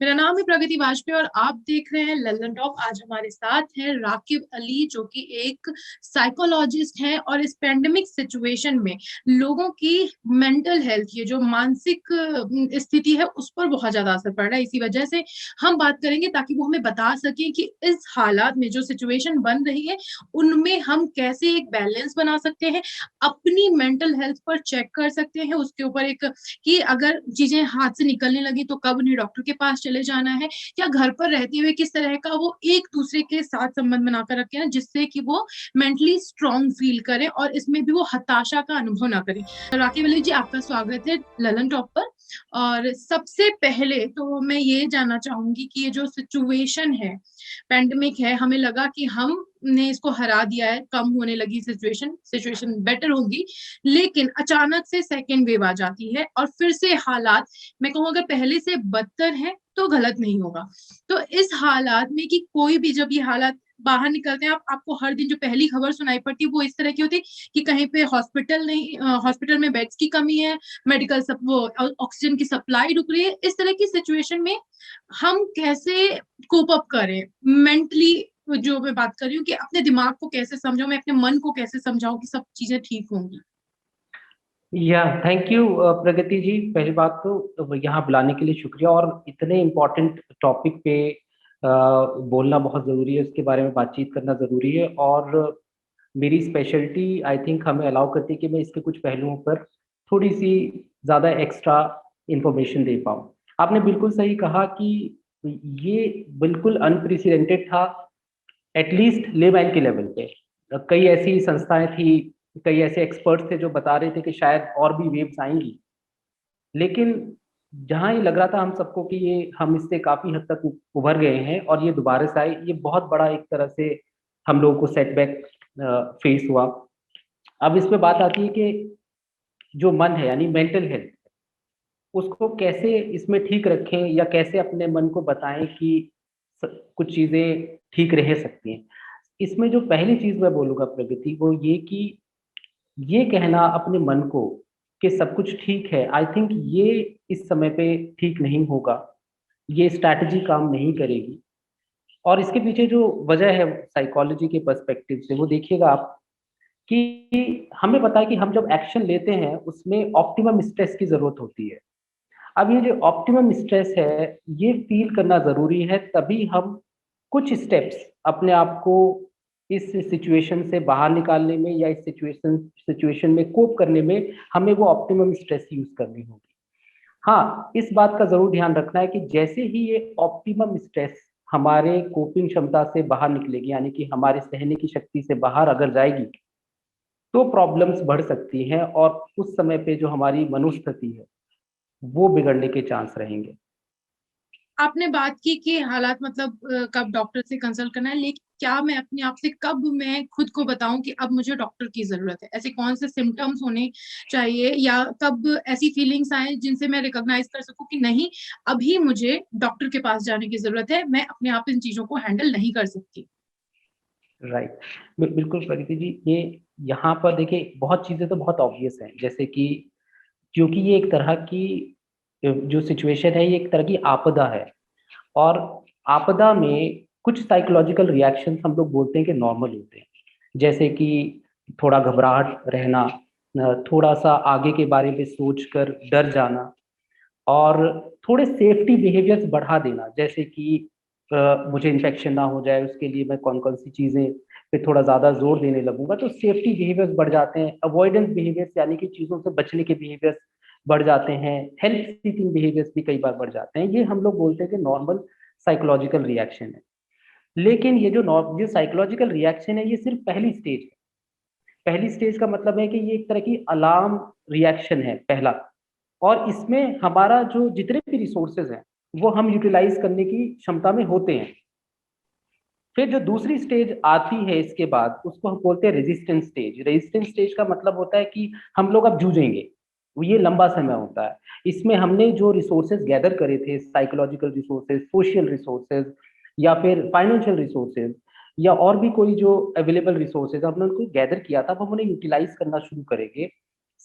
मेरा नाम है प्रगति वाजपेयी और आप देख रहे हैं लल्लन टॉप। आज हमारे साथ है राकिब अली, जो कि एक साइकोलॉजिस्ट हैं और इस पेंडेमिक सिचुएशन में लोगों की मेंटल हेल्थ, ये जो मानसिक स्थिति है, उस पर बहुत ज्यादा असर पड़ रहा है। इसी वजह से हम बात करेंगे ताकि वो हमें बता सके कि इस हालात में जो सिचुएशन बन रही है उनमें हम कैसे एक बैलेंस बना सकते हैं, अपनी मेंटल हेल्थ पर चेक कर सकते हैं, उसके ऊपर एक कि अगर चीजें हाथ से निकलने लगी तो कब उन्हें डॉक्टर के पास चले जाना है, या घर पर रहते हुए किस तरह का वो एक दूसरे के साथ संबंध बनाकर रखे हैं जिससे कि वो मेंटली स्ट्रांग फील करें और इसमें भी वो हताशा का अनुभव ना करें। राकीब अली जी, आपका स्वागत है ललन टॉप पर। और सबसे पहले तो मैं ये जानना चाहूंगी कि ये जो सिचुएशन है, पेंडेमिक है, हमें लगा कि हमने इसको हरा दिया है, कम होने लगी सिचुएशन, सिचुएशन बेटर होगी, लेकिन अचानक से सेकेंड वेव आ जाती है और फिर से हालात, मैं कहूँ अगर पहले से बदतर है तो गलत नहीं होगा। तो इस हालात में कि कोई भी जब ये हालात बाहर निकलते हैं, आपको हर दिन जो पहली खबर सुनाई पड़ती है वो इस तरह की होती है कि कहीं पे हॉस्पिटल नहीं, हॉस्पिटल में बेड्स की कमी है, मेडिकल सब वो ऑक्सीजन की सप्लाई रुक रही है। इस तरह की सिचुएशन में हम कैसे कोप अप करें मेंटली, जो मैं बात कर रही हूँ कि अपने दिमाग को कैसे समझाऊं, मैं अपने मन को कैसे समझाऊं कि सब चीजें ठीक होंगी। या थैंक यू प्रगति जी। पहली बात तो यहाँ बुलाने के लिए शुक्रिया, और इतने इम्पोर्टेंट टॉपिक पे बोलना बहुत ज़रूरी है, उसके बारे में बातचीत करना ज़रूरी है। और मेरी स्पेशलिटी आई थिंक हमें अलाउ करती है कि मैं इसके कुछ पहलुओं पर थोड़ी सी ज़्यादा एक्स्ट्रा इंफॉर्मेशन दे पाऊँ। आपने बिल्कुल सही कहा कि ये बिल्कुल अनप्रेसिडेंटेड था, एटलीस्ट लेमैन के लेवल पे। कई ऐसी संस्थाएं थी, कई ऐसे एक्सपर्ट्स थे जो बता रहे थे कि शायद और भी वेव्स आएंगी, लेकिन जहां ये लग रहा था हम सबको कि ये हम इससे काफी हद तक उभर गए हैं और ये दोबारा से आए, ये बहुत बड़ा एक तरह से हम लोगों को सेटबैक फेस हुआ। अब इसमें बात आती है कि जो मन है यानी मेंटल हेल्थ, उसको कैसे इसमें ठीक रखें या कैसे अपने मन को बताएं कि कुछ चीजें ठीक रह सकती हैं। इसमें जो पहली चीज मैं बोलूंगा प्रगति, वो ये कि ये कहना अपने मन को कि सब कुछ ठीक है, आई थिंक ये इस समय पे ठीक नहीं होगा, ये स्ट्रैटेजी काम नहीं करेगी। और इसके पीछे जो वजह है साइकोलॉजी के पर्सपेक्टिव से, वो देखिएगा आप कि हमें पता है कि हम जब एक्शन लेते हैं उसमें ऑप्टिमम स्ट्रेस की जरूरत होती है। अब ये जो ऑप्टिमम स्ट्रेस है, ये फील करना जरूरी है, तभी हम कुछ स्टेप्स अपने आप को इस सिचुएशन से बाहर निकालने में या इस सिचुएशन में कोप करने में हमें वो ऑप्टिमम स्ट्रेस यूज करनी होगी। हाँ, इस बात का जरूर ध्यान रखना है कि जैसे ही ये ऑप्टिमम स्ट्रेस हमारे कोपिंग क्षमता से बाहर निकलेगी, यानी कि हमारे सहने की शक्ति से बाहर अगर जाएगी, तो प्रॉब्लम्स बढ़ सकती हैं और उस समय पे जो हमारी मनोस्थिति है वो बिगड़ने के चांस रहेंगे। आपने बात की कि हालात मतलब कब डॉक्टर से कंसल्ट करना है, लेकिन क्या मैं अपने आप से कब मैं खुद को बताऊं कि अब मुझे डॉक्टर की जरूरत है? ऐसे कौन से सिम्टम्स होने चाहिए, या कब ऐसी फीलिंग्स आए जिनसे मैं रिकॉग्नाइज कर सकूं कि नहीं, अभी मुझे डॉक्टर के पास जाने की जरूरत है, मैं अपने आप इन चीजों को हैंडल नहीं कर सकती? राइट, बिल्कुल प्रगति जी। ये यहाँ पर देखिए, बहुत चीजें तो बहुत ऑब्वियस हैं, जैसे कि क्योंकि ये एक तरह की जो सिचुएशन है, ये एक तरह की आपदा है, और आपदा में कुछ साइकोलॉजिकल रिएक्शंस हम लोग बोलते हैं कि नॉर्मल होते हैं, जैसे कि थोड़ा घबराहट रहना, थोड़ा सा आगे के बारे में सोचकर डर जाना, और थोड़े सेफ्टी बिहेवियर्स बढ़ा देना, जैसे कि मुझे इन्फेक्शन ना हो जाए उसके लिए मैं कौन कौन सी चीज़ें पे थोड़ा ज़्यादा जोर देने लगूंगा, तो सेफ्टी बिहेवियर्स बढ़ जाते हैं। अवॉइडेंस बिहेवियर्स यानी कि चीज़ों से बचने के बिहेवियर्स बढ़ जाते हैं। हेल्प सीकिंग बिहेवियर्स भी कई बार बढ़ जाते हैं। ये हम लोग बोलते हैं कि नॉर्मल साइकोलॉजिकल रिएक्शन है। लेकिन ये साइकोलॉजिकल रिएक्शन है, ये सिर्फ पहली स्टेज है। पहली स्टेज का मतलब है कि ये एक तरह की अलार्म रिएक्शन है, पहला। और इसमें हमारा जो जितने भी रिसोर्सेज हैं वो हम यूटिलाइज करने की क्षमता में होते हैं। फिर जो दूसरी स्टेज आती है इसके बाद, उसको हम बोलते हैं रेजिस्टेंस स्टेज। रेजिस्टेंस स्टेज का मतलब होता है कि हम लोग अब जूझेंगे, ये लंबा समय होता है। इसमें हमने जो रिसोर्सेज गैदर करे थे, साइकोलॉजिकल रिसोर्सेज, सोशल रिसोर्सेज, या फिर फाइनेंशियल रिसोर्सेज, या और भी कोई जो अवेलेबल रिसोर्सेज हमने उनको गैदर किया था, वो हम उन्हें यूटिलाइज करना शुरू करेंगे।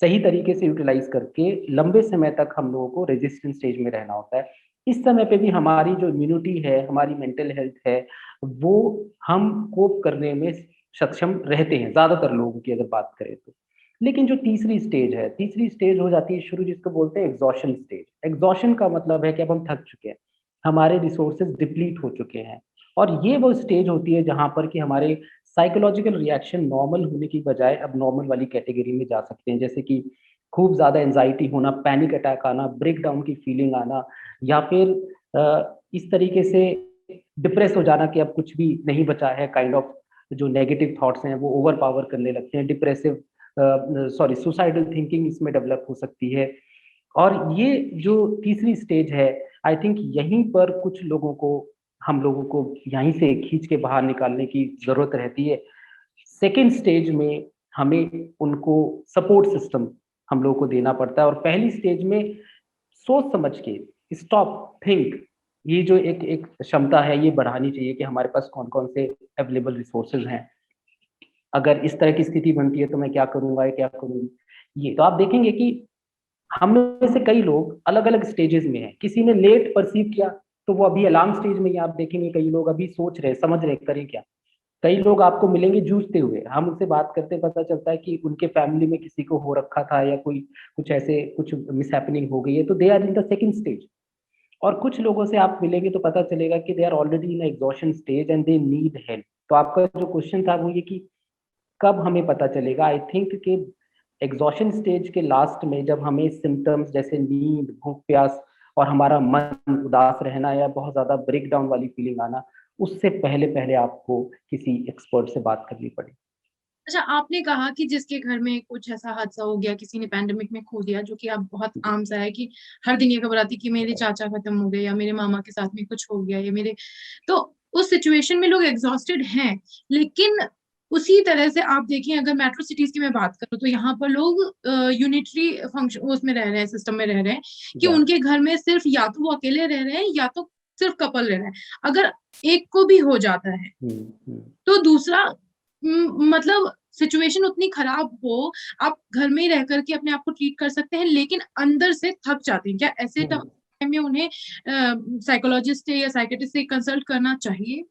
सही तरीके से यूटिलाइज करके लंबे समय तक हम लोगों को रेजिस्टेंस स्टेज में रहना होता है। इस समय पे भी हमारी जो इम्यूनिटी है, हमारी मेंटल हेल्थ है, वो हम कोप करने में सक्षम रहते हैं ज्यादातर लोगों की अगर बात करें तो। लेकिन जो तीसरी स्टेज हो जाती है शुरू, जिसको बोलते हैं एग्जॉशन स्टेज। एग्जॉशन का मतलब है कि अब हम थक चुके हैं, हमारे रिसोर्सेज डिप्लीट हो चुके हैं, और ये वो स्टेज होती है जहां पर कि हमारे साइकोलॉजिकल रिएक्शन नॉर्मल होने की बजाय अब नॉर्मल वाली कैटेगरी में जा सकते हैं, जैसे कि खूब ज्यादा एंजाइटी होना, पैनिक अटैक आना, ब्रेक डाउन की फीलिंग आना, या फिर इस तरीके से डिप्रेस हो जाना कि अब कुछ भी नहीं बचा है, काइंड ऑफ जो नेगेटिव थॉट्स हैं वो ओवर पावर करने लगते हैं, डिप्रेसिव सुसाइडल थिंकिंग इसमें डेवलप हो सकती है। और ये जो तीसरी स्टेज है, आई थिंक यहीं पर कुछ लोगों को, हम लोगों को यहीं से खींच के बाहर निकालने की जरूरत रहती है। सेकेंड स्टेज में हमें उनको सपोर्ट सिस्टम हम लोगों को देना पड़ता है, और पहली स्टेज में सोच समझ के स्टॉप थिंक, ये जो एक एक क्षमता है ये बढ़ानी चाहिए कि हमारे पास कौन कौन से अवेलेबल रिसोर्सेज हैं, अगर इस तरह की स्थिति बनती है तो मैं क्या करूंगा या क्या करूंगी। ये तो आप देखेंगे कि हम में से कई लोग अलग अलग स्टेजेस में हैं, किसी ने लेट परसीव किया तो वो अभी अलार्म स्टेज में ही, आप देखेंगे कई लोग अभी सोच रहे समझ रहे करें क्या। कई लोग आपको मिलेंगे जूझते हुए, हम उनसे बात करते पता चलता है कि उनके फैमिली में किसी को हो रखा था या कोई कुछ ऐसे कुछ मिसहैपनिंग हो गई है, तो they are in the second stage. और कुछ लोगों से आप मिलेंगे तो पता चलेगा कि they are already in exhaustion stage and they need help. तो आपका जो क्वेश्चन था वो ये कि कब हमें पता चलेगा, आई थिंक कि एग्जॉशन स्टेज के लास्ट में जब हमें सिम्टम्स जैसे नींद, भूख प्यास और हमारा मन उदास रहना या बहुत ज्यादा ब्रेक डाउन वाली फीलिंग आना, उससे पहले पहले आपको किसी एक्सपर्ट से बात करनी पड़े। अच्छा, आपने कहा कि जिसके घर में कुछ ऐसा हादसा हो गया, किसी ने पैंडेमिक में खो दिया, जो कि अब बहुत आम सा है कि हर दिन ये खबर आती कि मेरे चाचा खत्म हो गए या मेरे मामा के साथ में कुछ हो गया, या मेरे, तो उस सिचुएशन में लोग एग्जॉस्टेड हैं। लेकिन उसी तरह से आप देखें, अगर मेट्रो सिटीज की मैं बात करूँ तो यहाँ पर लोग यूनिटरी फंक्शन उसमें रह रहे हैं, सिस्टम में रह रहे हैं, कि या उनके घर में सिर्फ या तो वो अकेले रह रहे हैं या तो सिर्फ कपल रह रहे हैं। अगर एक को भी हो जाता है हम्म। तो दूसरा, मतलब सिचुएशन उतनी खराब हो, आप घर में ही रह करके अपने आप को ट्रीट कर सकते हैं, लेकिन अंदर से थक जाते हैं। क्या ऐसे हम्म। टाइम में उन्हें साइकोलॉजिस्ट या साइकेट्रिस्ट से कंसल्ट करना चाहिए?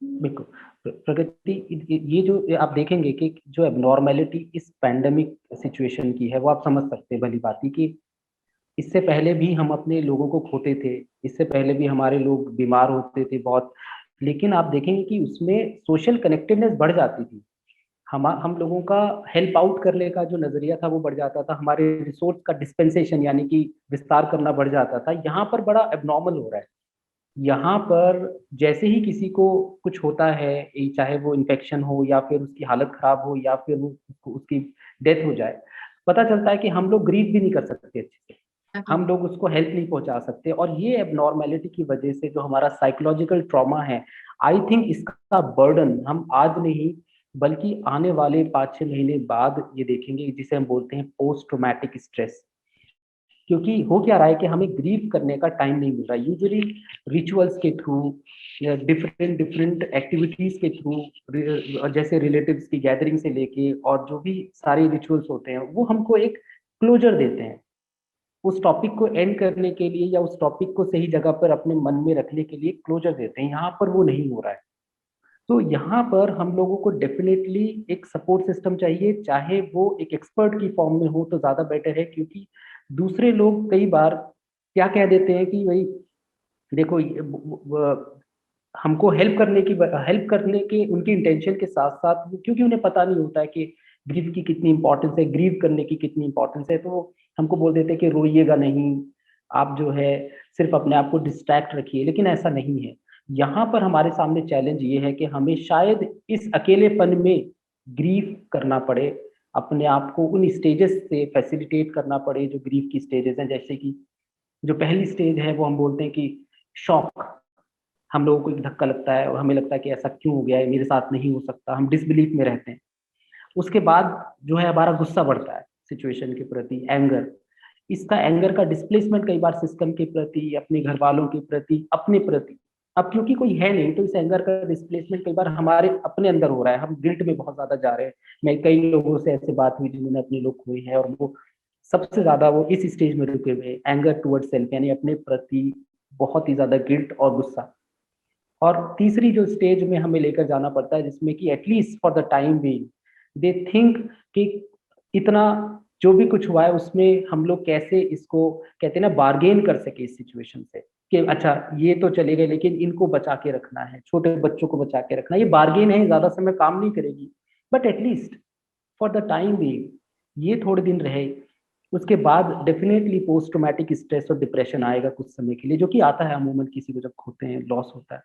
बिल्कुल। प्रगति, ये जो आप देखेंगे कि जो एबनॉर्मेलिटी इस पैंडेमिक सिचुएशन की है वो आप समझ सकते हैं भली बात ही कि इससे पहले भी हम अपने लोगों को खोते थे, इससे पहले भी हमारे लोग बीमार होते थे बहुत, लेकिन आप देखेंगे कि उसमें सोशल कनेक्टेडनेस बढ़ जाती थी। हम लोगों का हेल्प आउट करने का जो नजरिया था वो बढ़ जाता था, हमारे रिसोर्स का डिस्पेंसेशन यानी कि विस्तार करना बढ़ जाता था। यहाँ पर बड़ा एबनॉर्मल हो रहा है। यहाँ पर जैसे ही किसी को कुछ होता है, चाहे वो इन्फेक्शन हो या फिर उसकी हालत खराब हो या फिर वो उसकी डेथ हो जाए, पता चलता है कि हम लोग ग्रीव भी नहीं कर सकते अच्छे से, हम लोग उसको हेल्प नहीं पहुंचा सकते। और ये एबनॉर्मेलिटी की वजह से जो हमारा साइकोलॉजिकल ट्रॉमा है, आई थिंक इसका बर्डन हम आज नहीं बल्कि आने वाले 5-6 महीने बाद ये देखेंगे, जिसे हम बोलते हैं पोस्ट ट्रोमैटिक स्ट्रेस। क्योंकि हो क्या रहा है कि हमें ग्रीव करने का टाइम नहीं मिल रहा है। यूजुअली रिचुअल्स के थ्रू या डिफरेंट डिफरेंट एक्टिविटीज के थ्रू, जैसे रिलेटिव्स की गैदरिंग से लेके और जो भी सारे रिचुअल्स होते हैं वो हमको एक क्लोजर देते हैं, उस टॉपिक को एंड करने के लिए या उस टॉपिक को सही जगह पर अपने मन में रखने के लिए क्लोजर देते हैं। यहाँ पर वो नहीं हो रहा है। तो यहाँ पर हम लोगों को डेफिनेटली एक सपोर्ट सिस्टम चाहिए, चाहे वो एक एक्सपर्ट की फॉर्म में हो तो ज्यादा बेटर है। क्योंकि दूसरे लोग कई बार क्या कह देते हैं कि भाई देखो, हमको हेल्प करने के उनकी इंटेंशन के साथ साथ, क्योंकि उन्हें पता नहीं होता है कि ग्रीव की कितनी इंपॉर्टेंस है, ग्रीव करने की कितनी इंपॉर्टेंस है, तो हमको बोल देते हैं कि रोइएगा नहीं, आप जो है सिर्फ अपने आप को डिस्ट्रैक्ट रखिए। लेकिन ऐसा नहीं है। यहाँ पर हमारे सामने चैलेंज ये है कि हमें शायद इस अकेलेपन में ग्रीव करना पड़े, अपने आप को उन स्टेजेस से फैसिलिटेट करना पड़े जो ग्रीफ की स्टेजेस हैं। जैसे कि जो पहली स्टेज है वो हम बोलते हैं कि शॉक, हम लोगों को एक धक्का लगता है और हमें लगता है कि ऐसा क्यों हो गया है, मेरे साथ नहीं हो सकता, हम डिसबिलीफ में रहते हैं। उसके बाद जो है हमारा गुस्सा बढ़ता है सिचुएशन के प्रति, एंगर। इसका एंगर का डिस्प्लेसमेंट कई बार सिस्टम के प्रति, अपने घर वालों के प्रति, अपने प्रति। अब क्योंकि कोई है नहीं तो इस एंगर का डिस्प्लेसमेंट कई बार हमारे अपने अंदर हो रहा है, हम गिल्ट में बहुत ज्यादा जा रहे हैं। मैं कई लोगों से ऐसे बात हुई जिन्होंने अपने लोग खोए हैं और वो सबसे ज्यादा वो इस स्टेज में रुके हुए, एंगर टुवर्ड्स सेल्फ यानी अपने प्रति बहुत ही ज्यादा गिल्ट और गुस्सा। और तीसरी जो स्टेज में हमें लेकर जाना पड़ता है, जिसमें कि at least for the time being they think कि इतना जो भी कुछ हुआ है उसमें हम लोग कैसे इसको कहते हैं ना बार्गेन कर सके इस सिचुएशन से, कि अच्छा ये तो चले गए लेकिन इनको बचा के रखना है, छोटे बच्चों को बचा के रखना, ये बार्गेन है, ज्यादा समय काम नहीं करेगी, but at least for the time being ये थोड़े दिन रहे। उसके बाद डेफिनेटली पोस्ट ट्रोमैटिक स्ट्रेस और डिप्रेशन आएगा कुछ समय के लिए, जो कि आता है अमूमन किसी को जब खोते हैं, लॉस होता है।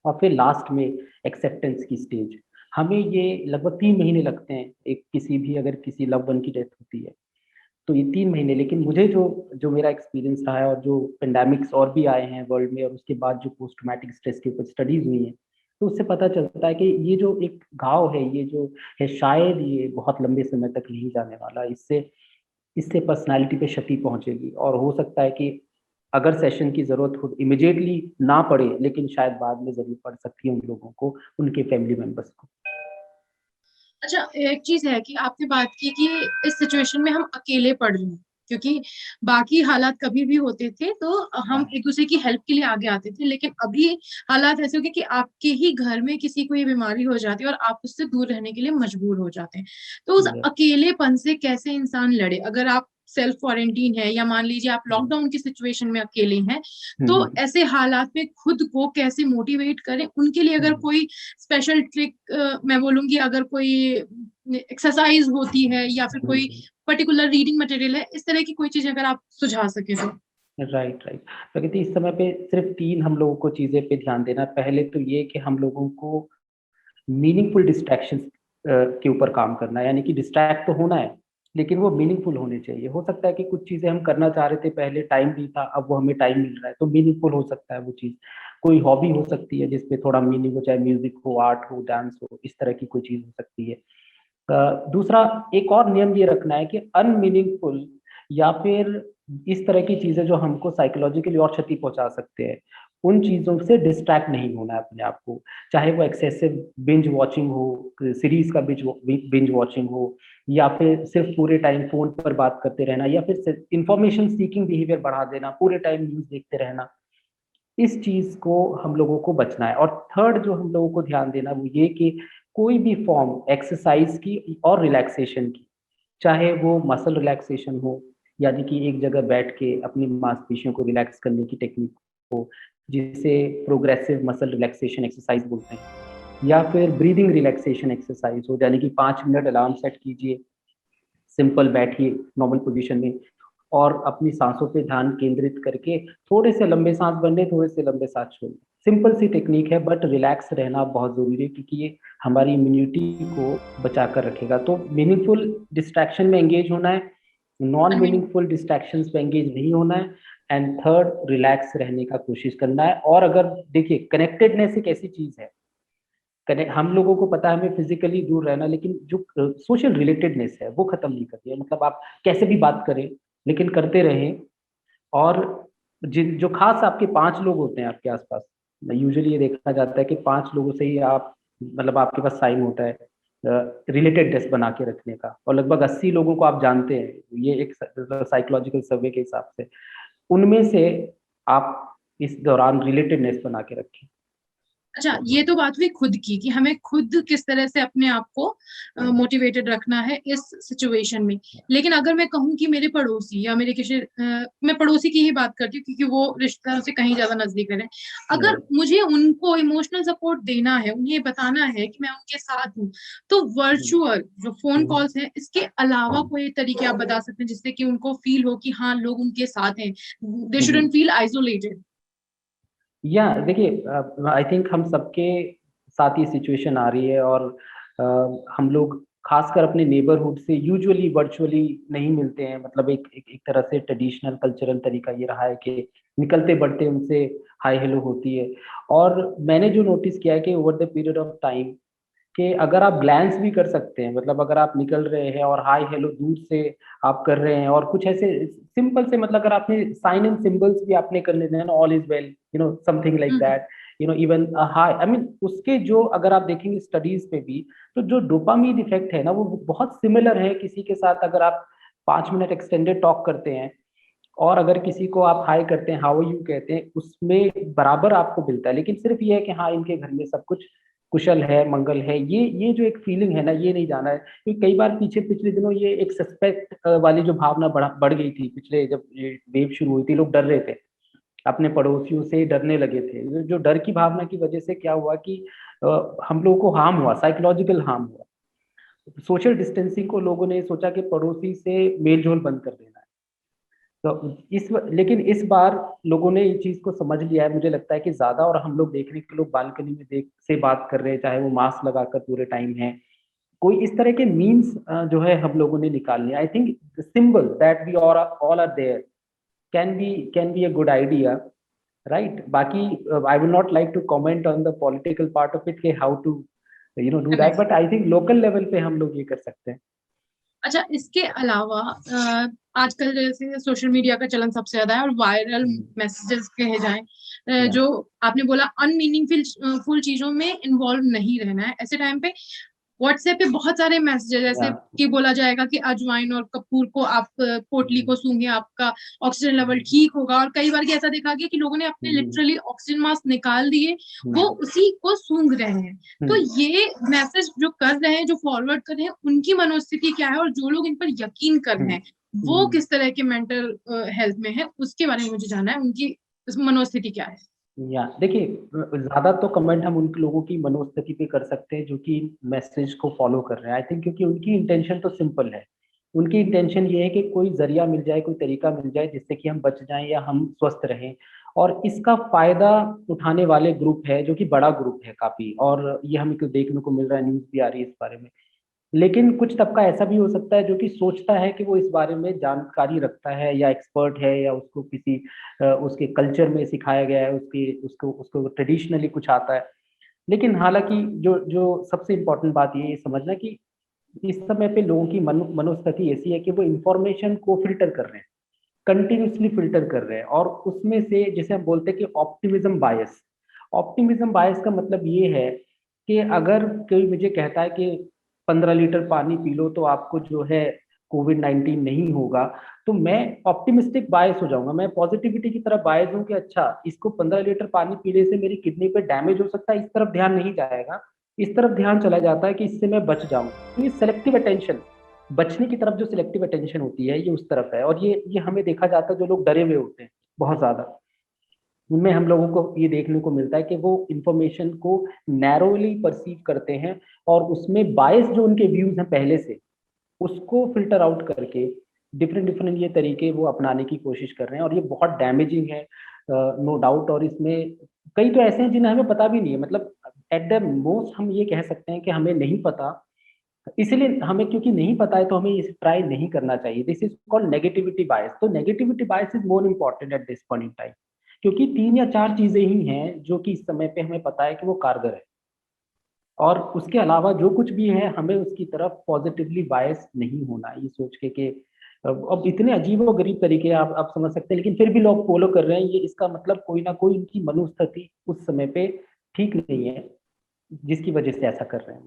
और फिर लास्ट में एक्सेप्टेंस की स्टेज। हमें ये लगभग 3 महीने लगते हैं, एक किसी भी अगर किसी लव वन की डेथ होती है तो ये 3 महीने। लेकिन मुझे जो जो मेरा एक्सपीरियंस रहा है और जो पेंडेमिक्स और भी आए हैं वर्ल्ड में, और उसके बाद जो पोस्ट ट्रोमैटिक स्ट्रेस के ऊपर स्टडीज हुई हैं, तो उससे पता चलता है कि ये जो एक घाव है, ये जो है, शायद ये बहुत लंबे समय तक नहीं जाने वाला। इससे इससे पर्सनालिटी पे क्षति पहुंचेगी, और हो सकता है कि अगर सेशन की जरूरत हो इमिडिएटली ना पड़े, लेकिन शायद बाद में जरूर पड़ सकती है उन लोगों को, उनके फैमिली मेंबर्स को। अच्छा, एक चीज है कि आपने बात की कि इस सिचुएशन में हम अकेले पड़ रहे हैं, क्योंकि बाकी हालात कभी भी होते थे तो हम एक दूसरे की हेल्प के लिए आगे आते थे, लेकिन अभी हालात ऐसे हो गए कि आपके ही घर में किसी को ये बीमारी हो जाती है और आप उससे दूर रहने के लिए मजबूर हो जाते हैं। तो उस Yes. अकेलेपन से कैसे इंसान लड़े? अगर आप सेल्फ क्वारंटीन है या मान लीजिए आप लॉकडाउन की सिचुएशन में अकेले हैं, तो ऐसे हालात में खुद को कैसे मोटिवेट करें? उनके लिए अगर कोई स्पेशल ट्रिक मैं बोलूंगी, अगर कोई एक्सरसाइज होती है या फिर कोई पर्टिकुलर रीडिंग मटेरियल है, इस तरह की कोई चीज अगर आप सुझा सके तो। Right right. प्रकृति, इस समय पे सिर्फ 3 हम लोगों को चीजें पे ध्यान देना। पहले तो ये कि हम लोगों को मीनिंगफुल डिस्ट्रैक्शंस के ऊपर काम करना है, यानी कि डिस्ट्रैक्ट तो होना है लेकिन वो मीनिंगफुल होने चाहिए। हो सकता है कि कुछ चीजें हम करना चाह रहे थे पहले, टाइम भी था, अब वो हमें टाइम मिल रहा है तो मीनिंगफुल हो सकता है वो चीज। कोई हॉबी हो सकती है जिसपे थोड़ा मीनिंग हो, चाहे म्यूजिक हो, आर्ट हो, डांस हो, इस तरह की कोई चीज हो सकती है। दूसरा, एक और नियम ये रखना है कि अनमीनिंगफुल या फिर इस तरह की चीजें जो हमको साइकोलॉजिकली और क्षति पहुंचा सकते हैं, उन चीजों से डिस्ट्रैक्ट नहीं होना है अपने आप को। चाहे वो एक्सेसिव बिंज वॉचिंग हो, सीरीज का बिंज वॉचिंग हो, या फिर सिर्फ पूरे टाइम फोन पर बात करते रहना, या फिर इंफॉर्मेशन सीकिंग बिहेवियर बढ़ा देना, पूरे टाइम न्यूज देखते रहना, इस चीज को हम लोगों को बचना है। और थर्ड जो हम लोगों को ध्यान देना वो ये कि कोई भी फॉर्म एक्सरसाइज की और रिलैक्सेशन की, चाहे वो मसल रिलैक्सेशन हो, यानी कि एक जगह बैठ के अपनी मांसपेशियों को रिलैक्स करने की टेक्निक हो, जिसे प्रोग्रेसिव मसल रिलैक्सेशन एक्सरसाइज बोलते हैं, या फिर ब्रीदिंग रिलैक्सेशन एक्सरसाइज हो, यानी कि 5 मिनट अलार्म सेट कीजिए, सिंपल बैठिए नॉर्मल पोजीशन में, और अपनी सांसों पे ध्यान केंद्रित करके थोड़े से लंबे सांस भरने, थोड़े से लंबे सांस छोड़ने। सिंपल सी टेक्निक है, बट रिलैक्स रहना बहुत जरूरी है क्योंकि ये हमारी इम्यूनिटी को बचा कर रखेगा। तो मीनिंगफुल डिस्ट्रैक्शन में एंगेज होना है, नॉन मीनिंगफुल डिस्ट्रैक्शंस में एंगेज नहीं होना है, एंड थर्ड रिलैक्स रहने का कोशिश करना है। और अगर देखिए, कनेक्टेडनेस एक ऐसी चीज है, कनेक्ट हम लोगों को पता है हमें फिजिकली दूर रहना, लेकिन जो सोशल रिलेटेडनेस है वो खत्म नहीं करती है। मतलब आप कैसे भी बात करें लेकिन करते रहें। और जिन जो खास आपके 5 लोग होते हैं आपके आसपास, यूजुअली ये देखा जाता है कि 5 लोगों से ही आप, मतलब आपके पास साइन होता है रिलेटेडनेस बना के रखने का, और लगभग 80 लोगों को आप जानते हैं, ये एक साइकोलॉजिकल सर्वे के हिसाब से। उनमें से आप इस दौरान रिलेटेडनेस बना के रखें। अच्छा, ये तो बात हुई खुद की कि हमें खुद किस तरह से अपने आप को मोटिवेटेड रखना है इस सिचुएशन में। लेकिन अगर मैं कहूँ कि मेरे पड़ोसी या मेरे किसी मैं पड़ोसी की ही बात करती हूँ क्योंकि वो रिश्तेदारों से कहीं ज्यादा नजदीक है, अगर मुझे उनको इमोशनल सपोर्ट देना है, उन्हें बताना है कि मैं उनके साथ हूँ, तो वर्चुअल जो फोन कॉल्स हैं, इसके अलावा कोई तरीके आप बता सकते हैं जिससे कि उनको फील हो कि हाँ, लोग उनके साथ हैं, दे शुडंट फील आइसोलेटेड। या देखिए, आई थिंक हम सबके साथ ये सिचुएशन आ रही है, और हम लोग खासकर अपने नेबरहुड से यूजुअली वर्चुअली नहीं मिलते हैं। मतलब एक तरह से ट्रेडिशनल कल्चरल तरीका ये रहा है कि निकलते बढ़ते उनसे हाय हेलो होती है। और मैंने जो नोटिस किया है कि over the period of time, कि अगर आप ग्लैंस भी कर सकते हैं, मतलब अगर आप निकल रहे हैं और हाय हेलो दूर से आप कर रहे हैं, और कुछ ऐसे सिंपल से, मतलब अगर आपने साइन एंड सिंबल्स भी आपने कर लेते हैं ना, all is well, something like that, even hi, I mean उसके जो अगर आप देखेंगे स्टडीज पे भी, तो जो डोपामीन इफेक्ट है ना वो बहुत सिमिलर है। किसी के साथ अगर आप 5 मिनट एक्सटेंडेड टॉक करते हैं, और अगर किसी को आप हाय करते हैं, हाउ यू कहते हैं, उसमें बराबर आपको मिलता है। लेकिन सिर्फ ये है कि हाँ, इनके घर में सब कुछ कुशल है, मंगल है, ये जो एक फीलिंग है ना, ये नहीं जाना है। क्योंकि कई बार पिछले दिनों ये एक सस्पेक्ट वाली जो भावना बढ़ गई थी, पिछले जब ये वेव शुरू हुई थी, लोग डर रहे थे, अपने पड़ोसियों से डरने लगे थे। जो डर की भावना की वजह से क्या हुआ कि हम लोगों को हार्म हुआ, साइकोलॉजिकल हार्म हुआ। सोशल डिस्टेंसिंग को लोगों ने सोचा कि पड़ोसी से मेल जोल बंद कर देना है। तो लेकिन इस बार लोगों ने ये चीज को समझ लिया है, मुझे लगता है कि ज्यादा। और हम लोग देख रहे हैं कि लोग बालकनी में देख से बात कर रहे हैं, चाहे वो मास्क लगाकर पूरे टाइम है। कोई इस तरह के मीन्स जो है हम लोगों ने निकाल लिया। I think the symbol that we all are there can be a good idea, right. बाकी I will not like to comment on the political part of it के how to do that, but I think local level पे हम लोग ये कर सकते हैं। अच्छा, इसके अलावा आजकल जैसे सोशल मीडिया का चलन सबसे ज्यादा है और वायरल मैसेजेस कहे जाएं, या जो आपने बोला अनमीनिंगफुल फुल चीजों में इन्वॉल्व नहीं रहना है, ऐसे टाइम पे व्हाट्सएप पे बहुत सारे मैसेजेस या जैसे कि बोला जाएगा कि अजवाइन और कपूर को आप पोटली को सूंघे, आपका ऑक्सीजन लेवल ठीक होगा। और कई बार ऐसा देखा गया कि लोगों ने अपने लिटरली ऑक्सीजन मास्क निकाल दिए, वो उसी को सूंघ रहे हैं। तो ये मैसेज जो कर रहे हैं, जो फॉरवर्ड कर रहे हैं, उनकी मनोस्थिति क्या है, और जो लोग इन पर यकीन कर रहे हैं वो किस तरह के मेंटल हेल्थ में है, उसके बारे में मुझे जानना है। उनकी मनोस्थिति क्या है? या देखिए, ज्यादा तो कमेंट हम उन लोगों की मनोस्थिति पे कर सकते हैं जो कि मैसेज को फॉलो कर रहे हैं। आई थिंक क्योंकि उनकी इंटेंशन तो सिंपल है। उनकी इंटेंशन ये है कि कोई जरिया मिल जाए, कोई तरीका मिल जाए जिससे कि हम बच जाएं या हम स्वस्थ रहें। और इसका फायदा उठाने वाले ग्रुप है जो कि बड़ा ग्रुप है काफी, और ये हमें देखने को मिल रहा है, न्यूज भी आ रही है इस बारे में। लेकिन कुछ तबका ऐसा भी हो सकता है जो कि सोचता है कि वो इस बारे में जानकारी रखता है या एक्सपर्ट है, या उसको किसी उसके कल्चर में सिखाया गया है, उसकी उसको उसको ट्रेडिशनली कुछ आता है। लेकिन हालांकि जो जो सबसे इम्पोर्टेंट बात ये समझना कि इस समय पे लोगों की मनोस्थिति ऐसी है कि वो इंफॉर्मेशन को फिल्टर कर रहे हैं, कंटिन्यूसली फिल्टर कर रहे हैं। और उसमें से जैसे हम बोलते हैं कि ऑप्टिमिज्म बायस का मतलब ये है कि अगर कोई मुझे कहता है कि 15 लीटर पानी पी लो तो आपको जो है कोविड-19 नहीं होगा, तो मैं ऑप्टिमिस्टिक बायस हो जाऊंगा, मैं पॉजिटिविटी की तरफ बायस हूँ कि अच्छा, इसको 15 लीटर पानी पीने से मेरी किडनी पे डैमेज हो सकता है, इस तरफ ध्यान नहीं जाएगा। इस तरफ ध्यान चला जाता है कि इससे मैं बच जाऊं। तो ये सेलेक्टिव अटेंशन, बचने की तरफ जो सिलेक्टिव अटेंशन होती है, ये उस तरफ है। और ये हमें देखा जाता है, जो लोग डरे हुए होते हैं बहुत ज्यादा, उनमें हम लोगों को ये देखने को मिलता है कि वो इंफॉर्मेशन को नैरोली परसीव करते हैं, और उसमें बायस जो उनके व्यूज हैं पहले से, उसको फिल्टर आउट करके डिफरेंट डिफरेंट ये तरीके वो अपनाने की कोशिश कर रहे हैं। और ये बहुत डैमेजिंग है, नो डाउट। और इसमें कई तो ऐसे हैं जिन्हें हमें पता भी नहीं है, मतलब एट द मोस्ट हम ये कह सकते हैं कि हमें नहीं पता। इसलिए हमें क्योंकि नहीं पता है तो हमें इसे ट्राई नहीं करना चाहिए। This is called negativity bias. तो negativity bias is more important at this point in time, क्योंकि 3 या 4 चीजें ही हैं जो कि इस समय पे हमें पता है कि वो कारगर है। और उसके अलावा जो कुछ भी है, हमें उसकी तरफ पॉजिटिवली बायस नहीं होना, ये सोच के कि अब इतने अजीब और गरीब तरीके आप समझ सकते हैं, लेकिन फिर भी लोग फॉलो कर रहे हैं। ये इसका मतलब कोई ना कोई उनकी मनोस्थिति उस समय पे ठीक नहीं है, जिसकी वजह से ऐसा कर रहे हैं।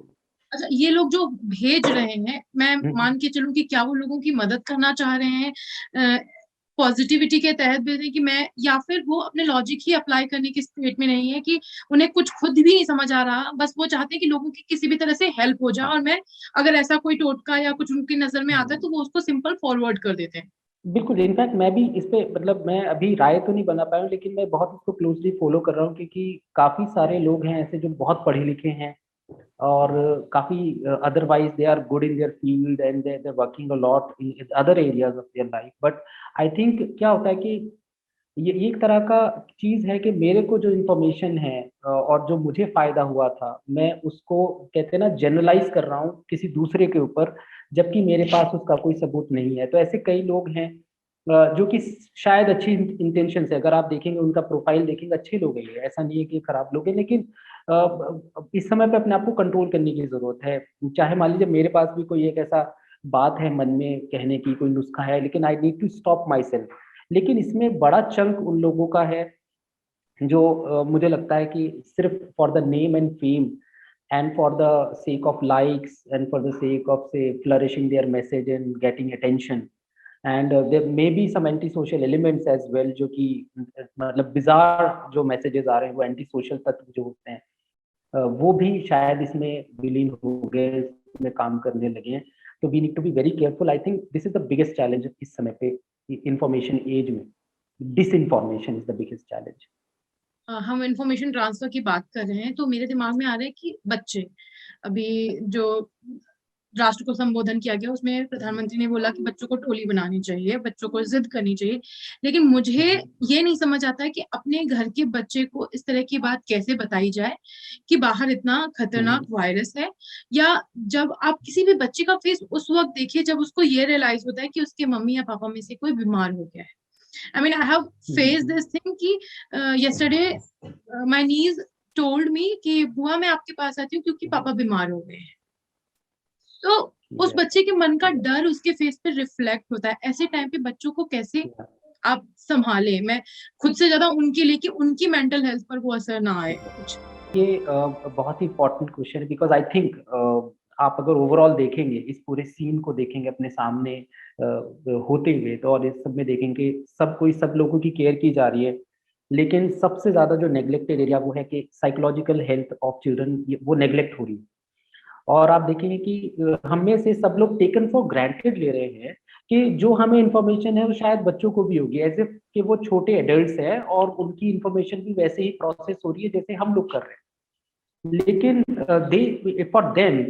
अच्छा, ये लोग जो भेज रहे हैं, मैं हम्म, मान के चलूं कि क्या वो लोगों की मदद करना चाह रहे हैं पॉजिटिविटी के तहत भेज रहे हैं, कि मैं, या फिर वो अपने लॉजिक ही अप्लाई करने की स्टेट में नहीं है, कि उन्हें कुछ खुद भी नहीं समझ आ रहा, बस वो चाहते हैं कि लोगों की किसी भी तरह से हेल्प हो जाए, हाँ। और मैं अगर ऐसा कोई टोटका या कुछ उनकी नजर में आता है हम्म। तो वो उसको सिंपल फॉरवर्ड कर देते हैं। बिल्कुल, इनफैक्ट मैं भी इस पे, मतलब मैं अभी राय तो नहीं बना पाया हूँ, लेकिन मैं बहुत इसको क्लोजली फॉलो कर रहा हूँ, क्योंकि काफी सारे लोग हैं ऐसे जो बहुत पढ़े लिखे हैं, और काफी otherwise they are good in their field and they working a lot in other areas of their life. But I think क्या होता है कि ये एक तरह का चीज है कि मेरे को जो इन्फॉर्मेशन है और जो मुझे फायदा हुआ था, मैं उसको कहते हैं ना जनरलाइज कर रहा हूँ किसी दूसरे के ऊपर, जबकि मेरे पास उसका कोई सबूत नहीं है। तो ऐसे कई लोग हैं जो कि शायद अच्छी इंटेंशन से, अगर आप देखेंगे उनका प्रोफाइल देखेंगे, अच्छे लोग हैं, ये ऐसा नहीं है कि खराब लोग हैं। लेकिन इस समय पे अपने आप को कंट्रोल करने की जरूरत है। चाहे मान लीजिए मेरे पास भी कोई एक ऐसा बात है मन में कहने की, कोई नुस्खा है, लेकिन I need to stop myself. लेकिन इसमें बड़ा चंक उन लोगों का है जो मुझे लगता है कि सिर्फ for the name and fame and for the sake of likes and for the sake of say flourishing their message and getting attention, and there may be some anti social elements as well, जो कि मतलब bizarre जो messages आ रहे हैं वो anti social तत्व जो होते हैं वो भी शायद इसमें विलीन हो गए, इसमें काम करने लगे हैं। तो we need to be very careful. I think this is the biggest challenge इस समय पे इंफॉर्मेशन एज में। Disinformation is the biggest challenge. हम इंफॉर्मेशन ट्रांसफर की बात कर रहे हैं तो मेरे दिमाग में आ रहा है कि बच्चे अभी जो राष्ट्र को संबोधन किया गया उसमें प्रधानमंत्री ने बोला कि बच्चों को टोली बनानी चाहिए, बच्चों को जिद करनी चाहिए। लेकिन मुझे ये नहीं समझ आता है कि अपने घर के बच्चे को इस तरह की बात कैसे बताई जाए कि बाहर इतना खतरनाक वायरस है, या जब आप किसी भी बच्चे का फेस उस वक्त देखिए जब उसको ये रियलाइज होता है कि उसके मम्मी या पापा में से कोई बीमार हो गया है। I mean, I have faced this thing कि yesterday my niece told me कि बुआ मैं आपके पास आती हूँ क्योंकि पापा बीमार हो गए हैं। तो उस बच्चे के मन का डर उसके फेस पे रिफ्लेक्ट होता है। ऐसे टाइम पे बच्चों को कैसे आप संभाले, मैं खुद से ज्यादा उनके लिए कि उनकी मेंटल हेल्थ पर वो असर ना आए कुछ। ये बहुत ही इम्पोर्टेंट क्वेश्चन है, बिकॉज आई थिंक आप अगर ओवरऑल देखेंगे, इस पूरे सीन को देखेंगे अपने सामने होते हुए, तो और इस सब में देखेंगे सब लोगों की केयर की जा रही है, लेकिन सबसे ज्यादा जो नेग्लेक्टेड एरिया वो है कि साइकोलॉजिकल हेल्थ ऑफ चिल्ड्रन, वो नेग्लेक्ट हो रही है। और आप देखेंगे कि हम में से सब लोग टेकन फॉर ग्रांटेड ले रहे हैं कि जो हमें इन्फॉर्मेशन है वो शायद बच्चों को भी होगी, एज इफ कि वो छोटे एडल्ट्स हैं और उनकी इन्फॉर्मेशन भी वैसे ही प्रोसेस हो रही है जैसे हम लोग कर रहे हैं। लेकिन they for them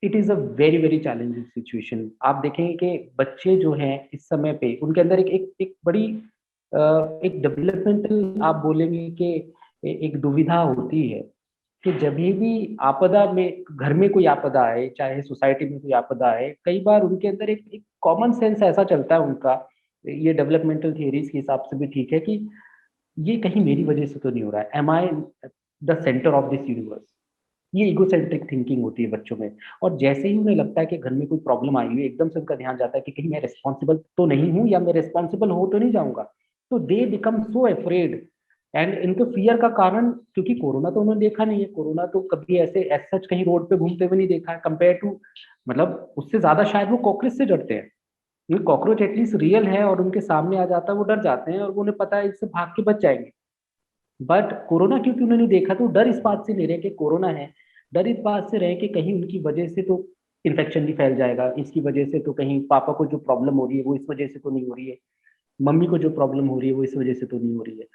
it is a very very challenging situation. आप देखेंगे कि बच्चे जो हैं इस समय पे उनके अंदर एक बड़ी एक डेवलपमेंटल आप बोलेंगे कि एक दुविधा होती है कि जब भी आपदा में, घर में कोई आपदा आए, चाहे सोसाइटी में कोई आपदा आए, कई बार उनके अंदर एक कॉमन सेंस ऐसा चलता है उनका, ये डेवलपमेंटल थियरीज के हिसाब से भी ठीक है, कि ये कहीं मेरी वजह से तो नहीं हो रहा है, am I the centre of this universe. ये इगोसेंट्रिक थिंकिंग होती है बच्चों में। और जैसे ही उन्हें लगता है कि घर में कोई प्रॉब्लम आई हुई है, एकदम से उनका ध्यान जाता है कि कहीं मैं रिस्पॉन्सिबल तो नहीं हूँ, या मैं रिस्पॉन्सिबल हो तो नहीं जाऊंगा। तो they become so afraid. And इनके फियर का कारण, क्योंकि कोरोना तो उन्होंने देखा नहीं है, कोरोना तो कभी ऐसे एज सच कहीं रोड पे घूमते हुए नहीं देखा है, कंपेयर टू, मतलब उससे ज्यादा शायद वो कॉकरोच से डरते हैं। क्योंकि कॉकरोच एटलीस्ट रियल है और उनके सामने आ जाता है, वो डर जाते हैं और उन्हें पता है इससे भाग के बच जाएंगे। बट कोरोना क्योंकि उन्होंने देखा, तो डर इस बात से नहीं रहे कि कोरोना है, डर इस बात से रहे कि कहीं उनकी वजह से तो इन्फेक्शन भी फैल जाएगा, इसकी वजह से तो कहीं पापा को जो प्रॉब्लम हो रही है वो इस वजह से तो नहीं हो रही है, मम्मी को जो प्रॉब्लम हो रही है वो इस वजह से तो नहीं हो रही है।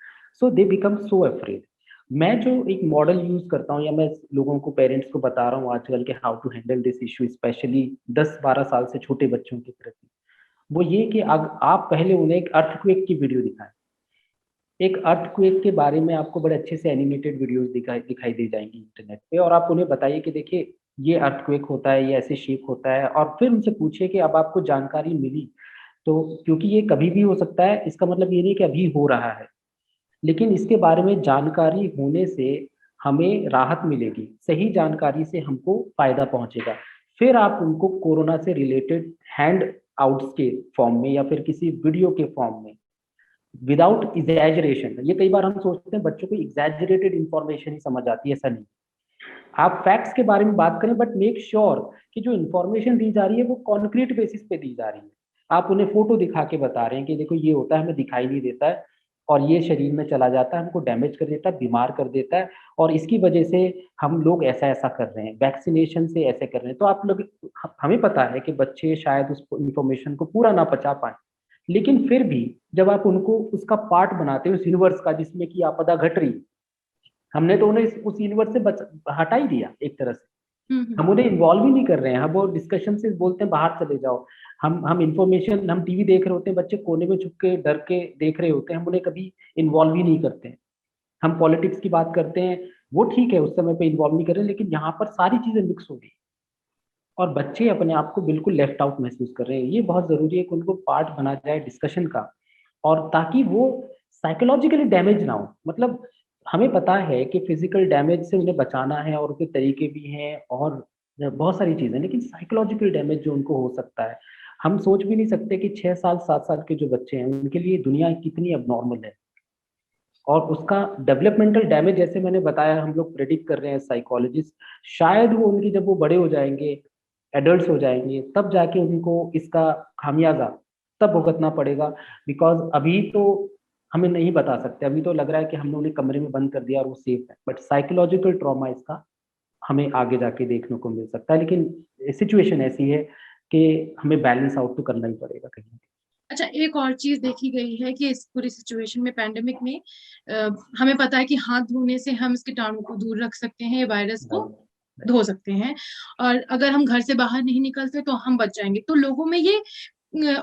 So they become so afraid. मैं जो एक मॉडल यूज करता हूँ, या मैं लोगों को, पेरेंट्स को बता रहा हूँ आजकल के how to handle this issue, specially 10-12 साल से छोटे बच्चों के प्रति, वो ये कि आप पहले उन्हें एक अर्थक्वेक की वीडियो दिखाएं। एक अर्थक्वेक के बारे में आपको बड़े अच्छे से एनिमेटेड वीडियोस दिखाई दे जाएंगी इंटरनेट पे, और आप उन्हें बताइए कि देखिए ये अर्थक्वेक होता है, ये ऐसे शेक होता है, और फिर उनसे पूछिए कि अब आपको जानकारी मिली तो, क्योंकि ये कभी भी हो सकता है, इसका मतलब ये नहीं कि अभी हो रहा है, लेकिन इसके बारे में जानकारी होने से हमें राहत मिलेगी, सही जानकारी से हमको फायदा पहुंचेगा। फिर आप उनको कोरोना से रिलेटेड हैंड आउट्स के फॉर्म में या फिर किसी वीडियो के फॉर्म में, विदाउट एग्जैजरेशन, ये कई बार हम सोचते हैं बच्चों को एग्जैजरेटेड इंफॉर्मेशन ही समझ आती है, ऐसा नहीं। आप फैक्ट्स के बारे में बात करें, बट मेक श्योर कि जो इन्फॉर्मेशन दी जा रही है वो कॉन्क्रीट बेसिस पे दी जा रही है। आप उन्हें फोटो दिखा के बता रहे हैं कि देखो ये होता है, हमें दिखाई नहीं देता है, और ये शरीर में चला जाता है, हमको डैमेज कर देता है, बीमार कर देता है, और इसकी वजह से हम लोग ऐसा ऐसा कर रहे हैं, वैक्सीनेशन से ऐसे कर रहे हैं। तो आप लोग, हमें पता है कि बच्चे शायद उस इन्फॉर्मेशन को पूरा ना पचा पाए, लेकिन फिर भी जब आप उनको उसका पार्ट बनाते हो उस यूनिवर्स का जिसमें कि आपदा घट रही, हमने तो उन्हें उस यूनिवर्स से हटा ही दिया एक तरह से। हम उन्हें इन्वॉल्व ही नहीं कर रहे हैं, हम वो डिस्कशन से बोलते हैं बाहर चले जाओ। हम इंफॉर्मेशन, हम टीवी देख रहे होते हैं, बच्चे कोने में छुप के डर के देख रहे होते हैं, हम उन्हें कभी इन्वॉल्व ही नहीं करते हैं। हम पॉलिटिक्स की बात करते हैं, वो ठीक है उस समय पे इन्वॉल्व नहीं कर रहे, लेकिन यहाँ पर सारी चीजें मिक्स हो गई और बच्चे अपने आप को बिल्कुल लेफ्ट आउट महसूस कर रहे हैं। ये बहुत जरूरी है कि उनको पार्ट बना जाए डिस्कशन का, और ताकि वो साइकोलॉजिकली डैमेज ना हो। मतलब हमें पता है कि फिजिकल डैमेज से उन्हें बचाना है और उसके तरीके भी हैं और बहुत सारी चीजें, लेकिन साइकोलॉजिकल डैमेज जो उनको हो सकता है, हम सोच भी नहीं सकते कि 6 साल 7 साल के जो बच्चे हैं उनके लिए दुनिया कितनी अबनॉर्मल है। और उसका डेवलपमेंटल डैमेज, जैसे मैंने बताया, हम लोग प्रेडिक्ट कर रहे हैं साइकोलॉजिस्ट, शायद वो उनकी, जब वो बड़े हो जाएंगे, एडल्ट्स हो जाएंगे, तब जाके उनको इसका खामियाजा तब भुगतना पड़ेगा। बिकॉज अभी तो हमें नहीं बता सकते, अभी तो लग रहा है कि हमने उन्हें कमरे में बंद कर दिया और वो सेफ है, बट साइकोलॉजिकल ट्रॉमा इसका हमें आगे जाके देखने को मिल सकता है। लेकिन सिचुएशन ऐसी है कि हमें बैलेंस आउट तो करना ही पड़ेगा कहीं। अच्छा, एक और चीज देखी गई है कि इस पूरी सिचुएशन में, पैंडेमिक में, हमें पता है कि हाथ धोने से हम इस कीटाणु को दूर रख सकते हैं, वायरस को धो सकते हैं, और अगर हम घर से बाहर नहीं निकलते तो हम बच जाएंगे। तो लोगों में ये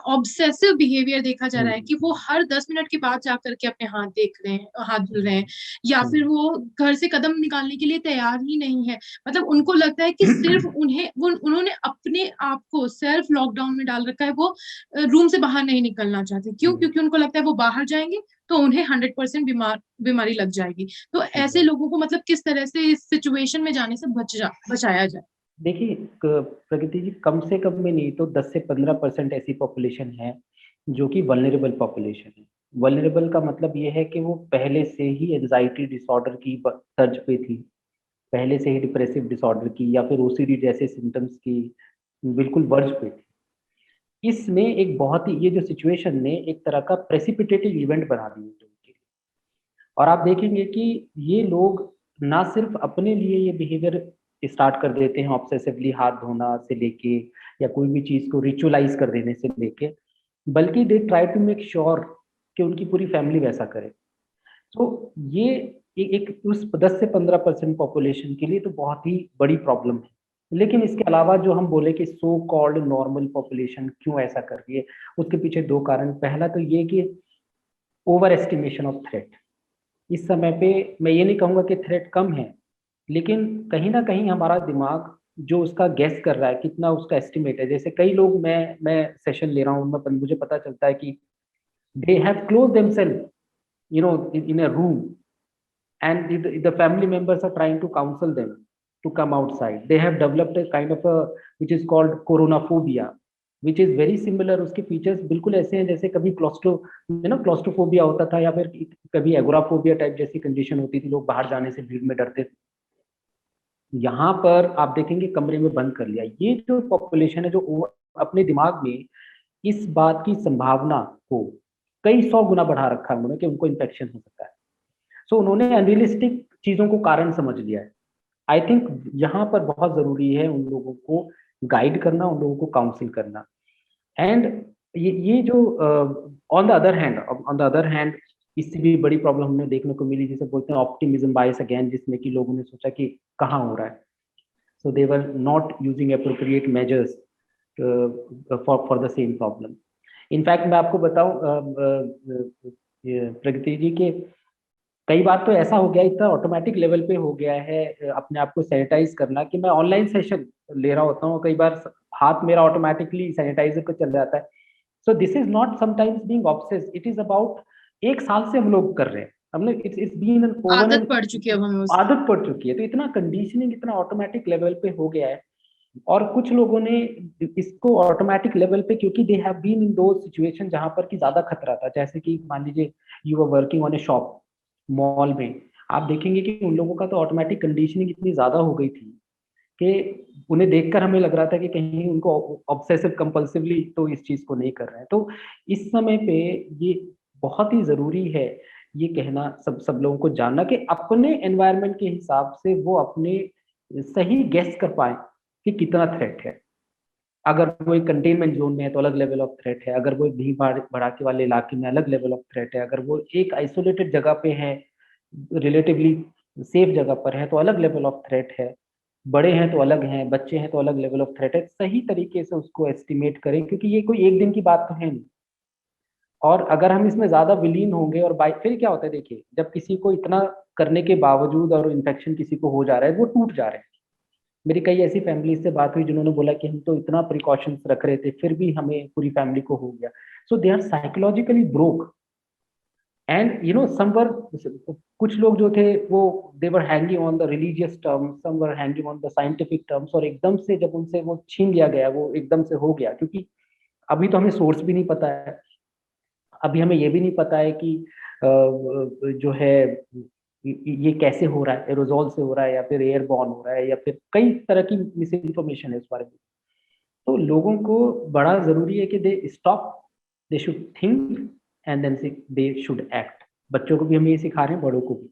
ऑब्सेसिव बिहेवियर देखा जा रहा है कि वो हर 10 मिनट के बाद जाकर के अपने हाथ देख रहे हैं, हाथ धुल रहे हैं, या फिर वो घर से कदम निकालने के लिए तैयार ही नहीं है। मतलब उनको लगता है कि सिर्फ उन्होंने अपने आप को सेल्फ लॉकडाउन में डाल रखा है, वो रूम से बाहर नहीं निकलना चाहते। क्यों? क्योंकि उनको लगता है वो बाहर जाएंगे तो उन्हें 100% बीमारी लग जाएगी। तो ऐसे लोगों को मतलब किस तरह से इस सिचुएशन में जाने से बचाया जाए? देखिए, प्रगति जी, कम से कम में नहीं तो 10 से 15% ऐसी पॉपुलेशन है जो कि वल्नरेबल पॉपुलेशन है। वल्नरेबल का मतलब ये है कि वो पहले से ही एंजाइटी डिसऑर्डर की तर्ज पे थी, पहले से ही डिप्रेसिव डिसऑर्डर की या फिर ओसीडी जैसे सिम्टम्स की बिल्कुल वर्ज पे थी। इसने एक बहुत ही, ये जो सिचुएशन ने एक तरह का प्रेसिपिटेटिव इवेंट बना दिया लोगों के लिए। और आप देखेंगे कि ये लोग ना सिर्फ अपने लिए ये बिहेवियर स्टार्ट कर देते हैं, ऑब्सेसिवली हाथ धोना से लेके या कोई भी चीज को रिचुअलाइज कर देने से लेके, बल्कि they try to make sure कि उनकी पूरी फैमिली वैसा करे। तो ये एक उस 10 से 15% पॉपुलेशन के लिए तो बहुत ही बड़ी प्रॉब्लम है। लेकिन इसके अलावा जो हम बोले कि सो कॉल्ड नॉर्मल पॉपुलेशन क्यों ऐसा कर रही है, उसके पीछे दो कारण। पहला तो ये कि ओवर एस्टिमेशन ऑफ थ्रेट। इस समय पे मैं ये नहीं कहूँगा कि थ्रेट कम है, लेकिन कहीं न कहीं हमारा दिमाग जो उसका गेस कर रहा है, कितना उसका एस्टिमेट है। जैसे कई लोग, मैं सेशन ले रहा हूँ, मुझे पता चलता है कि they have closed themselves, you know, in a room, and the family members are trying to counsel them to come outside. They have developed a kind of a, which is called coronaphobia, which is very similar. उसके features बिल्कुल ऐसे हैं जैसे कभी claustrophobia होता था, या फिर कभी एगोराफोबिया टाइप जैसी कंडीशन होती थी, लोग बाहर जाने से भीड़ में डरते थे। यहाँ पर आप देखेंगे कमरे में बंद कर लिया। ये जो पॉपुलेशन है जो अपने दिमाग में इस बात की संभावना को कई 100 गुना बढ़ा रखा है उन्होंने कि उनको इन्फेक्शन हो सकता है। सो उन्होंने अनरियलिस्टिक चीजों को कारण समझ लिया है। आई थिंक यहाँ पर बहुत जरूरी है उन लोगों को गाइड करना, उन लोगों को काउंसिल करना। एंड ये जो ऑन द अदर हैंड इससे भी बड़ी प्रॉब्लम हमें देखने को मिली, जिसे बोलते हैं ऑप्टिमिज्म बायस अगेन, जिसमें कि लोगों ने सोचा कि कहाँ हो रहा है, so they were not using appropriate measures for the same problem. In fact मैं आपको बताऊं प्रगति जी के, कई बार तो ऐसा हो गया, इतना ऑटोमेटिक लेवल पे हो गया है अपने आप को सैनिटाइज करना, कि मैं ऑनलाइन सेशन ले रहा होता हूँ, कई बार हाथ मेरा ऑटोमेटिकली सैनिटाइजर को चल जाता है। So this is not sometimes being obsessed, it is about 1 साल से हम लोग कर रहे हैं, हमने इट्स बीन एन ओवर आदत एन पड़ चुकी है अब हमें उसकी। आदत पड़ चुकी है। तो इतना कंडीशनिंग इतना ऑटोमेटिक लेवल पे हो गया है। और कुछ लोगों ने इसको ऑटोमेटिक लेवल पे, क्योंकि दे हैव बीन इन दो सिचुएशन जहां पर कि ज्यादा खतरा था, जैसे कि मान लीजिए you are working on a shop mall में, आप देखेंगे कि उन लोगों का तो ऑटोमेटिक कंडीशनिंग इतनी ज्यादा हो गई थी कि उन्हें देखकर हमें लग रहा था कि कहीं उनको ऑब्सेसिव कंपल्सिवली तो इस चीज को नहीं कर रहे हैं। तो इस समय पे ये बहुत ही जरूरी है ये कहना, सब लोगों को जानना कि अपने एनवायरनमेंट के हिसाब से वो अपने सही गेस कर पाए कि कितना थ्रेट है। अगर वो एक कंटेनमेंट जोन में है तो अलग लेवल ऑफ थ्रेट है, अगर वो भीड़ भड़ाके वाले इलाके में अलग लेवल ऑफ थ्रेट है, अगर वो एक आइसोलेटेड जगह पे है, रिलेटिवली सेफ जगह पर है तो अलग लेवल ऑफ थ्रेट है, बड़े हैं तो अलग हैं, बच्चे हैं तो अलग लेवल ऑफ थ्रेट है। सही तरीके से उसको एस्टिमेट करें, क्योंकि ये कोई एक दिन की बात तो है नहीं। और अगर हम इसमें ज्यादा विलीन होंगे और बाई फिर क्या होता है, देखिए जब किसी को इतना करने के बावजूद और इन्फेक्शन किसी को हो जा रहा है, वो टूट जा रहे हैं। मेरी कई ऐसी फैमिली से बात हुई जिन्होंने बोला कि हम तो इतना प्रिकॉशंस रख रहे थे फिर भी हमें पूरी फैमिली को हो गया। So they are psychologically broke. And you know somewhere, कुछ लोग जो थे वो they were hanging on the religious terms, some were hanging on the scientific terms, और एकदम से जब उनसे वो छीन लिया गया, वो एकदम से हो गया। क्योंकि अभी तो हमें सोर्स भी नहीं पता है, अभी हमें ये भी नहीं पता है कि जो है ये कैसे हो रहा है, एरोजॉल से हो रहा है या फिर एयरबॉर्न हो रहा है, या फिर कई तरह की मिस इन्फॉर्मेशन है इस बारे में। तो लोगों को बड़ा जरूरी है कि they stop they should think and then they should act. बच्चों को भी हम ये सिखा रहे हैं, बड़ों को भी।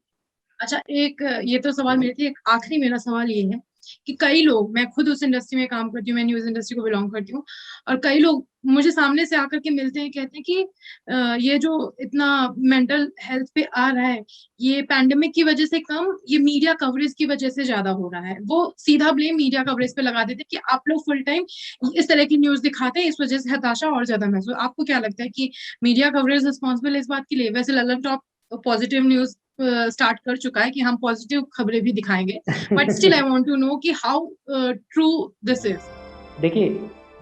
अच्छा, एक ये तो सवाल मेरे थे, एक आखिरी मेरा सवाल ये है कि कई लोग, मैं खुद उस इंडस्ट्री में काम करती हूँ, मैं न्यूज इंडस्ट्री को बिलोंग करती हूँ, और कई लोग मुझे सामने से आकर के मिलते हैं, कहते हैं कि ये जो इतना मेंटल हेल्थ पे आ रहा है, ये पैंडेमिक की वजह से कम, ये मीडिया कवरेज की वजह से ज्यादा हो रहा है। वो सीधा ब्लेम मीडिया कवरेज पे लगा देते हैं कि आप लोग फुल टाइम इस तरह की न्यूज दिखाते हैं, इस वजह से हताशा और ज्यादा महसूस। आपको क्या लगता है कि मीडिया कवरेज रिस्पॉन्सिबल इस बात के लिए? वैसे Lallantop positive news start कर चुका है कि हम पॉजिटिव खबरें भी दिखाएंगे, but still I want to know कि हाउ ट्रू दिस इज। देखिए,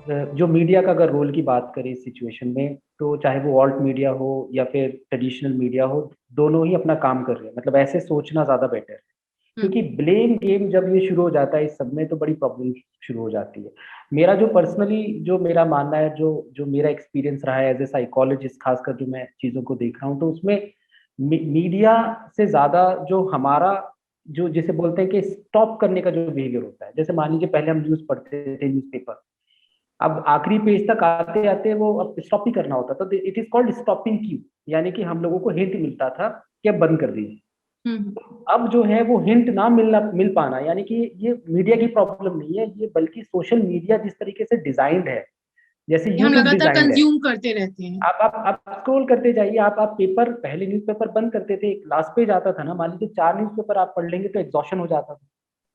जो मीडिया का अगर रोल की बात करें इस सिचुएशन में, तो चाहे वो ऑल्ट मीडिया हो या फिर ट्रेडिशनल मीडिया हो, दोनों ही अपना काम कर रहे हैं। मतलब ऐसे सोचना ज्यादा बेटर है, क्योंकि ब्लेम गेम जब ये शुरू हो जाता है इस सब में, तो बड़ी प्रॉब्लम शुरू हो जाती है। मेरा जो पर्सनली जो मेरा मानना है, जो जो मेरा एक्सपीरियंस रहा है एज ए साइकोलॉजिस्ट, खासकर जो मैं चीज़ों को देख रहा हूँ, तो उसमें मीडिया से ज़्यादा जो हमारा, जो जिसे बोलते हैं कि स्टॉप करने का जो बिहेवियर होता है। जैसे मान लीजिए पहले हम न्यूज़ पढ़ते थे, न्यूज़पेपर, अब आखिरी पेज तक आते आते वो अब स्टॉप ही करना होता था, तो it is called stopping Q. यानी कि हम लोगों को हिंट मिलता था कि अब बंद कर दीजिए। हम्म। अब जो है वो हिंट ना मिल पाना, यानी कि ये मीडिया की प्रॉब्लम नहीं है, ये बल्कि सोशल मीडिया जिस तरीके से डिजाइंड है, जैसे हम यूट्यूब लगातार डिजाइंड है। कंज्यूम करते रहते हैं। आप स्क्रॉल करते जाइए, आप पेपर, पहले न्यूज़पेपर बंद करते थे, एक लास्ट पेज आता था ना, मान लीजिए 4 न्यूज़पेपर आप पढ़ लेंगे तो एग्जॉशन हो जाता था।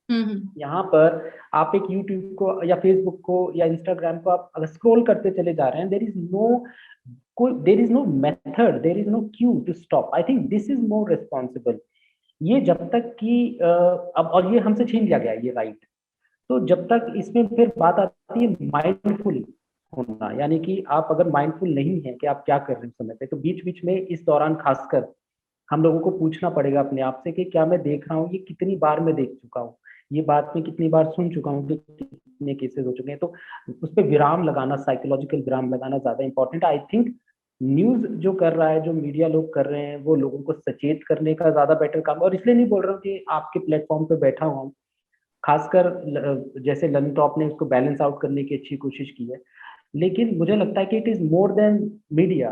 हम्म। यहाँ पर आप एक यूट्यूब को या फेसबुक को या इंस्टाग्राम को आप अगर स्क्रॉल करते चले जा रहे हैं, there is no method, there is no cue to stop. I think this is more responsible. ये जब तक कि अब, और ये हमसे छीन लिया गया ये राइट, तो जब तक इसमें फिर बात आती है माइंडफुल होना, यानी कि आप अगर माइंडफुल नहीं है कि आप क्या कर रहे हैं समय पे, तो बीच बीच में इस दौरान खासकर हम लोगों को पूछना पड़ेगा अपने आप से कि क्या मैं देख रहा हूँ, ये कितनी बार मैं देख चुका हूँ, ये बात मैं कितनी बार सुन चुका हूँ, कि कितने केसेस हो चुके हैं। तो उस पर विराम लगाना, साइकोलॉजिकल विराम लगाना ज्यादा इंपॉर्टेंट है। आई थिंक न्यूज जो कर रहा है, जो मीडिया लोग कर रहे हैं, वो लोगों को सचेत करने का ज्यादा बेटर काम। और इसलिए नहीं बोल रहा हूँ कि आपके प्लेटफॉर्म पे बैठा हुआ, खासकर जैसे लन टॉप ने उसको बैलेंस आउट करने की अच्छी कोशिश की है, लेकिन मुझे लगता है कि it is more than media,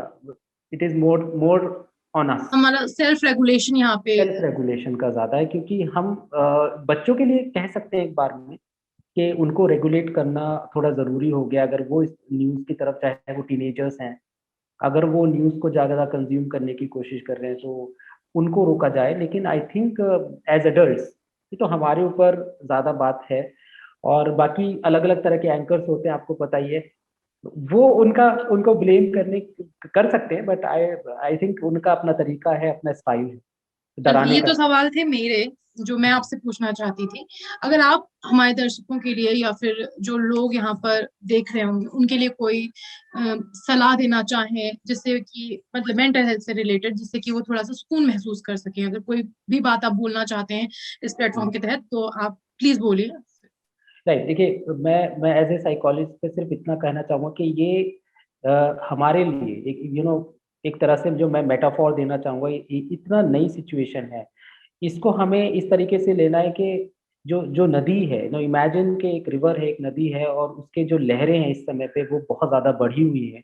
it is more more on us. हमारा सेल्फ रेगुलेशन यहाँ पे। सेल्फ रेगुलेशन का ज्यादा है, क्योंकि हम बच्चों के लिए कह सकते हैं एक बार में कि उनको रेगुलेट करना थोड़ा जरूरी हो गया। अगर वो इस न्यूज की तरफ, चाहे वो टीनेजर्स हैं, अगर वो न्यूज को ज्यादा कंज्यूम करने की कोशिश कर रहे हैं, तो उनको रोका जाए। लेकिन आई थिंक एज एडल्ट्स, ये तो हमारे ऊपर ज्यादा बात है। और बाकी अलग अलग तरह के एंकर्स होते हैं, आपको पता ही है, वो उनका, उनको ब्लेम करने कर सकते हैं, बट आई आई थिंक उनका अपना तरीका है, अपना स्टाइल है चलो, डराने ये का। तो सवाल थे मेरे जो मैं आपसे पूछना चाहती थी। अगर आप हमारे दर्शकों के लिए या फिर जो लोग यहाँ पर देख रहे होंगे उनके लिए कोई सलाह देना चाहें, जिससे कि मतलब मेंटल हेल्थ से रिलेटेड, जिससे कि वो थोड़ा सा सुकून महसूस कर सके, अगर कोई भी बात आप बोलना चाहते हैं इस प्लेटफॉर्म के तहत, तो आप प्लीज बोलिए। राइट, देखिए, मैं एज ए साइकोलॉजिस्ट पे सिर्फ इतना कहना चाहूंगा कि ये हमारे लिए एक एक तरह से जो मैं मेटाफॉर देना चाहूंगा, ये इतना नई सिचुएशन है, इसको हमें इस तरीके से लेना है कि जो जो नदी है, नो इमेजिन के एक रिवर है, एक नदी है, और उसके जो लहरें हैं इस समय पे वो बहुत ज्यादा बढ़ी हुई है।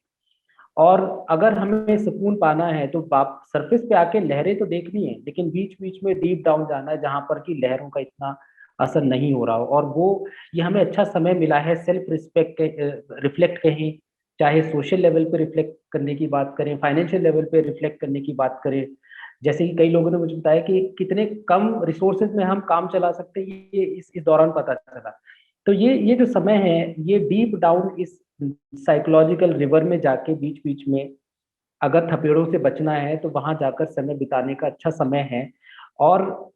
और अगर हमें सुकून पाना है तो बाप सरफेस पे आके लहरें तो देखनी है, लेकिन बीच बीच में डीप डाउन जाना है, जहां पर कि लहरों का इतना असर नहीं हो रहा हो। और वो, ये हमें अच्छा समय मिला है सेल्फ रिस्पेक्ट रिफ्लेक्ट कहें, चाहे सोशल लेवल पे रिफ्लेक्ट करने की बात करें, फाइनेंशियल लेवल पे रिफ्लेक्ट करने की बात करें। जैसे कि कई लोगों ने मुझे बताया कि कितने कम रिसोर्सेज में हम काम चला सकते हैं, ये इस दौरान पता चला। तो ये जो समय है, ये डीप डाउन इस साइकोलॉजिकल रिवर में जाके बीच बीच में अगर थपेड़ों से बचना है, तो वहां जाकर समय बिताने का अच्छा समय है। और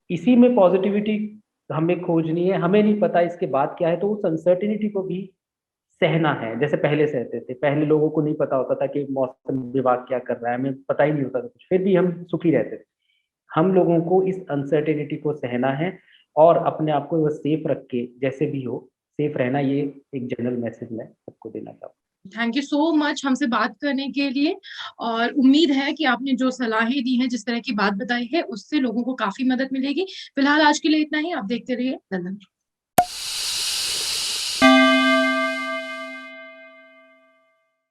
इसी में पॉजिटिविटी हमें खोजनी है। हमें नहीं पता इसके बाद क्या है, तो उस अनसर्टिनिटी को भी सहना है, जैसे पहले सहते थे। पहले लोगों को नहीं पता होता था कि मौसम विभाग क्या कर रहा है, हमें पता ही नहीं होता था कुछ, फिर भी हम सुखी रहते थे। हम लोगों को इस अनसर्टेनिटी को सहना है, और अपने आप को बस सेफ रख के, जैसे भी हो सेफ रहना, ये एक जनरल मैसेज मैं सबको देना चाहूँ। थैंक यू सो मच हमसे बात करने के लिए, और उम्मीद है कि आपने जो सलाहें दी हैं, जिस तरह की बात बताई है, उससे लोगों को काफी मदद मिलेगी। फिलहाल आज के लिए इतना ही। आप देखते रहिए लंदन।